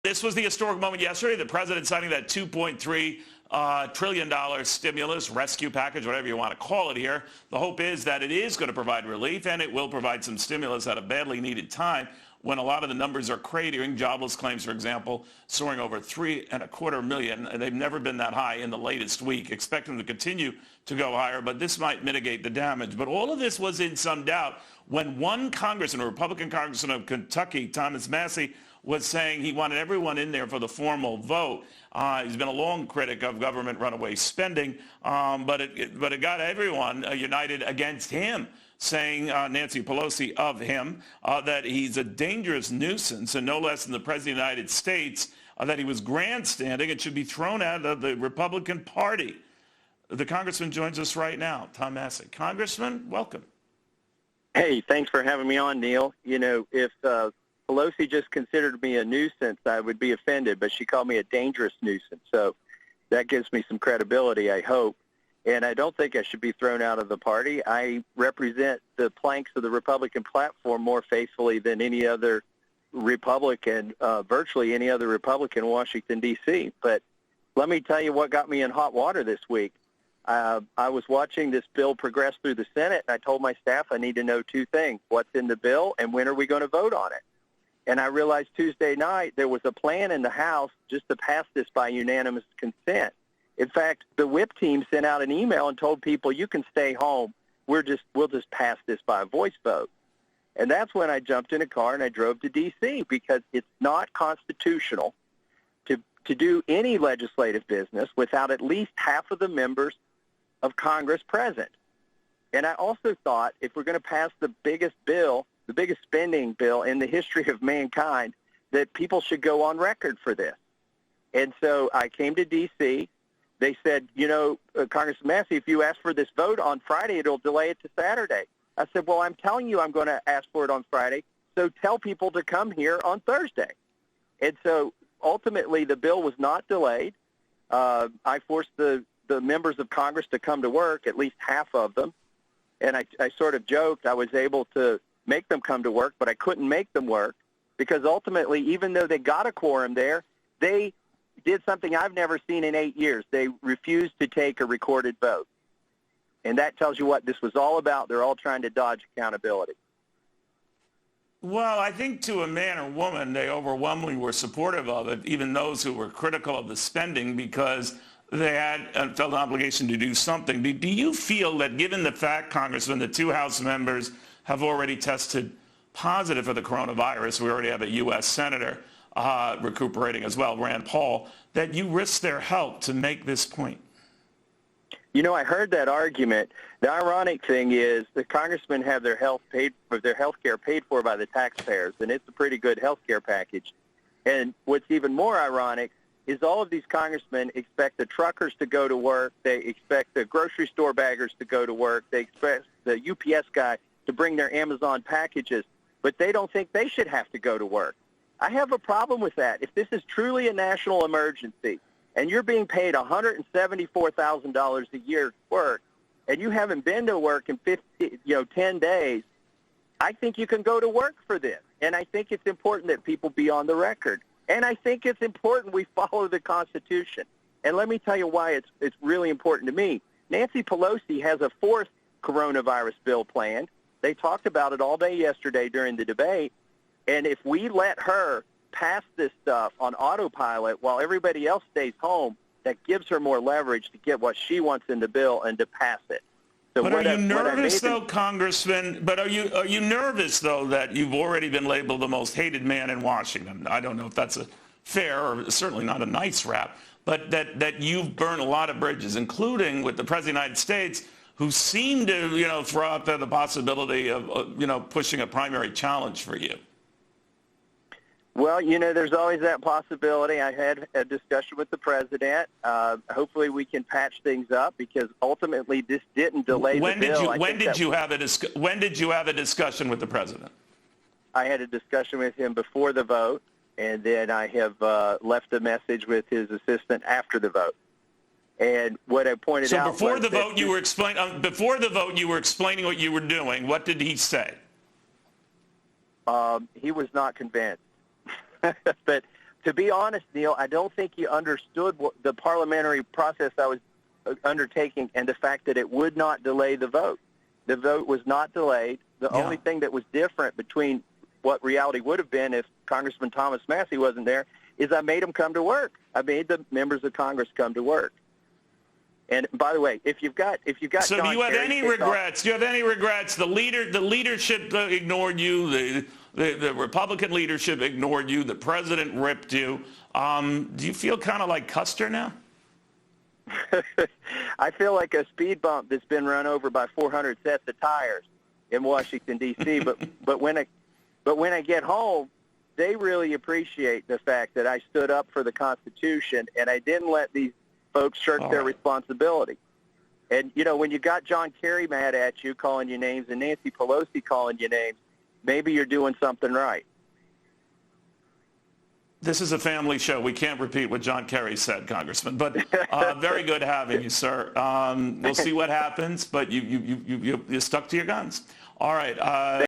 This was the historic moment yesterday. The president signing that $2.3 trillion stimulus rescue package, whatever you want to call it here. The hope is that it is going to provide relief, and it will provide some stimulus at a badly needed time when a lot of the numbers are cratering. Jobless claims, for example, soaring over 3.25 million. They've never been that high in the latest week. Expect them to continue to go higher, but this might mitigate the damage. But all of this was in some doubt when one congressman, a Republican congressman of Kentucky, Thomas Massie, was saying he wanted everyone in there for the formal vote. He's been a long critic of government runaway spending, but it got everyone united against him, saying, Nancy Pelosi of him, that he's a dangerous nuisance, and no less than the President of the United States, that he was grandstanding and should be thrown out of the Republican Party. The congressman joins us right now, Tom Massie. Congressman, welcome. Hey, thanks for having me on, Neil. You know, if Pelosi just considered me a nuisance, I would be offended, but she called me a dangerous nuisance. So that gives me some credibility, I hope. And I don't think I should be thrown out of the party. I represent the planks of the Republican platform more faithfully than any other Republican, virtually any other Republican in Washington, D.C. But let me tell you what got me in hot water this week. I was watching this bill progress through the Senate, and I told my staff I need to know two things: what's in the bill and when are we going to vote on it? And I realized Tuesday night there was a plan in the House just to pass this by unanimous consent. In fact, the whip team sent out an email and told people, you can stay home. We'll just pass this by a voice vote. And that's when I jumped in a car and I drove to D.C. because it's not constitutional to do any legislative business without at least half of the members of Congress present. And I also thought if we're going to pass the biggest bill, the biggest spending bill in the history of mankind, that people should go on record for this. And so I came to D.C. They said, you know, Congressman Massie, if you ask for this vote on Friday, it'll delay it to Saturday. I said, well, I'm telling you I'm going to ask for it on Friday, so tell people to come here on Thursday. And so ultimately the bill was not delayed. I forced the members of Congress to come to work, at least half of them. And I sort of joked I was able to make them come to work, but I couldn't make them work because ultimately, even though they got a quorum there, they did something I've never seen in 8 years. They refused to take a recorded vote. And that tells you what this was all about. They're all trying to dodge accountability. Well, I think to a man or woman, they overwhelmingly were supportive of it, even those who were critical of the spending, because they had felt an obligation to do something. Do you feel that given the fact, Congressman, the two House members have already tested positive for the coronavirus, we already have a U.S. Senator recuperating as well, Rand Paul, that you risk their help to make this point? You know, I heard that argument. The ironic thing is the congressmen have their health care paid for by the taxpayers, and it's a pretty good health care package. And what's even more ironic is all of these congressmen expect the truckers to go to work. They expect the grocery store baggers to go to work. They expect the UPS guy to bring their Amazon packages, but they don't think they should have to go to work. I have a problem with that. If this is truly a national emergency and you're being paid $174,000 a year to work and you haven't been to work in 10 days, I think you can go to work for this. And I think it's important that people be on the record. And I think it's important we follow the Constitution. And let me tell you why it's really important to me. Nancy Pelosi has a fourth coronavirus bill planned. They talked about it all day yesterday during the debate. And if we let her pass this stuff on autopilot while everybody else stays home, that gives her more leverage to get what she wants in the bill and to pass it. So but are you nervous, though, Congressman? But are you nervous, though, that you've already been labeled the most hated man in Washington? I don't know if that's a fair or certainly not a nice rap, but that you've burned a lot of bridges, including with the President of the United States, who seemed to, throw out there the possibility of, pushing a primary challenge for you. Well, there's always that possibility. I had a discussion with the president. Hopefully we can patch things up because ultimately this didn't delay the bill. When did you have a discussion with the president? I had a discussion with him before the vote, and then I have left a message with his assistant after the vote. And what I pointed out. So before the vote, you were explaining what you were doing. What did he say? He was not convinced. But to be honest, Neil, I don't think you understood the parliamentary process I was undertaking and the fact that it would not delay the vote. The vote was not delayed. The only thing that was different between what reality would have been if Congressman Thomas Massie wasn't there is I made them come to work. I made the members of Congress come to work. And by the way, if you've got so John do you have Kerry any regrets? Do you have any regrets? The leadership ignored you. The Republican leadership ignored you. The president ripped you. Do you feel kind of like Custer now? I feel like a speed bump that's been run over by 400 sets of tires in Washington D.C. but when I get home, they really appreciate the fact that I stood up for the Constitution and I didn't let these folks shirk their responsibility. And you know, when you got John Kerry mad at you, calling you names, and Nancy Pelosi calling you names, maybe you're doing something right. This is a family show. We can't repeat what John Kerry said, Congressman. But very good having you, sir. We'll see what happens, but you stuck to your guns. All right.